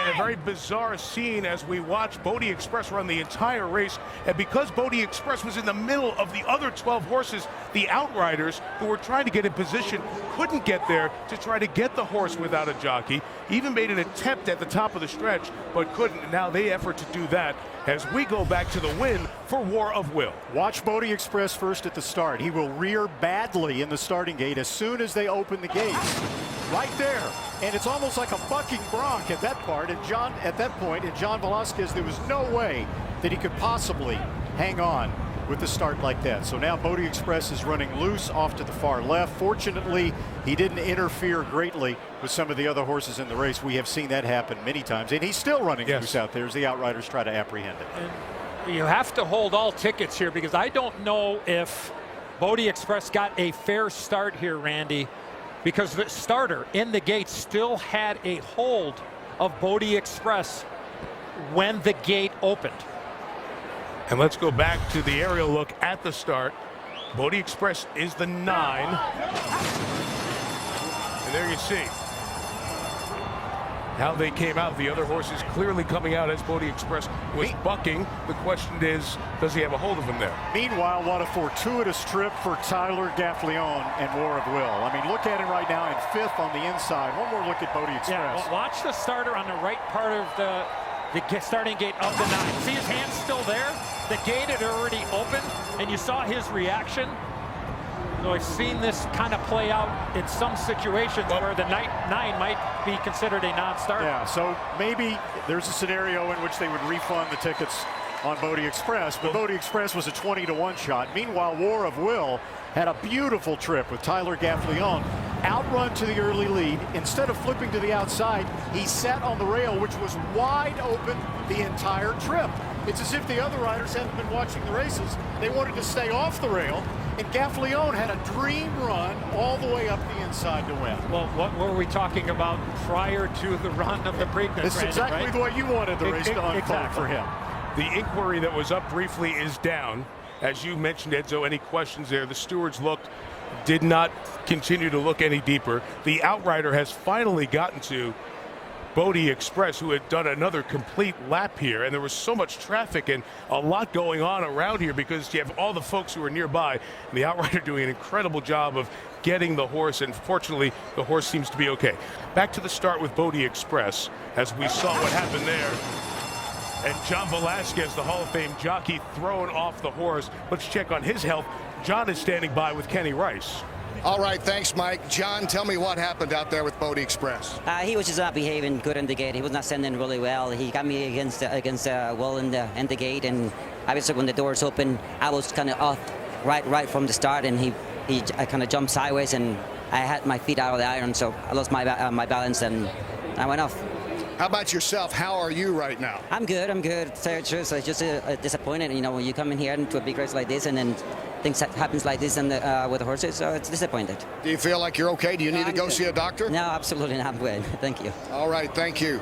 a very bizarre scene as we watch Bodexpress run the entire race. And because Bodexpress was in the middle of the other 12 horses, the outriders who were trying to get in position couldn't get there to try to get the horse without a jockey. Even made an attempt at the top of the stretch, but couldn't. And now they effort to do that as we go back to the win for War of Will. Watch Bodexpress first at the start. He will rear badly in the starting gate as soon as they open the gates. Right there. And it's almost like a bucking bronc at that part. And at that point, John Velazquez, there was no way that he could possibly hang on with the start like that. So now Bodexpress is running loose off to the far left. Fortunately, he didn't interfere greatly with some of the other horses in the race. We have seen that happen many times. And he's still running loose out there as the outriders try to apprehend it. And you have to hold all tickets here because I don't know if Bodexpress got a fair start here, Randy, because the starter in the gate still had a hold of Bodexpress when the gate opened. And let's go back to the aerial look at the start. Bodexpress is the 9. And there you see how they came out. The other horses clearly coming out as Bodexpress was bucking. The question is, does he have a hold of him there? Meanwhile, what a fortuitous trip for Tyler Gaffleon and War of Will. I mean, look at him right now in 5th on the inside. One more look at Bodexpress. Yeah, well, watch the starter on the right part of the starting gate of the 9. See his hand still there? The gate had already opened, and you saw his reaction. So I've seen this kind of play out in some situations where the 9 might be considered a non-starter. Yeah, so maybe there's a scenario in which they would refund the tickets on Bodexpress, but Bodexpress was a 20-to-1 shot. Meanwhile, War of Will had a beautiful trip with Tyler Gaffleon. Outrun to the early lead. Instead of flipping to the outside, he sat on the rail, which was wide open the entire trip. It's as if the other riders hadn't been watching the races. They wanted to stay off the rail, and Gaffleon had a dream run all the way up the inside to win. Well, what were we talking about prior to the run of the Preakness? This is exactly right? the way you wanted the race to unfold for him. The inquiry that was up briefly is down. As you mentioned, Edzo, any questions there? The stewards did not continue to look any deeper. The outrider has finally gotten to Bodexpress, who had done another complete lap here, and there was so much traffic and a lot going on around here because you have all the folks who are nearby, and the outrider doing an incredible job of getting the horse, and fortunately the horse seems to be okay. Back to the start with Bodexpress, as we saw what happened there. And John Velazquez, the Hall of Fame jockey, thrown off the horse. Let's check on his health. John is standing by with Kenny Rice. All right, thanks, Mike. John, tell me what happened out there with Bodexpress. He was just not behaving good in the gate. He was not sending really well. He got me against Will in the gate, and obviously when the doors open, I was kind of off right from the start, and I kind of jumped sideways, and I had my feet out of the iron, so I lost my balance, and I went off. How about yourself? How are you right now? I'm good. It's just disappointed. You know, when you come in here into a big race like this, and then things happens like this and with the horses, so it's disappointed. Do you feel like you're okay? Do you need to go see a doctor? No, absolutely not. I'm good. Thank you. All right, thank you.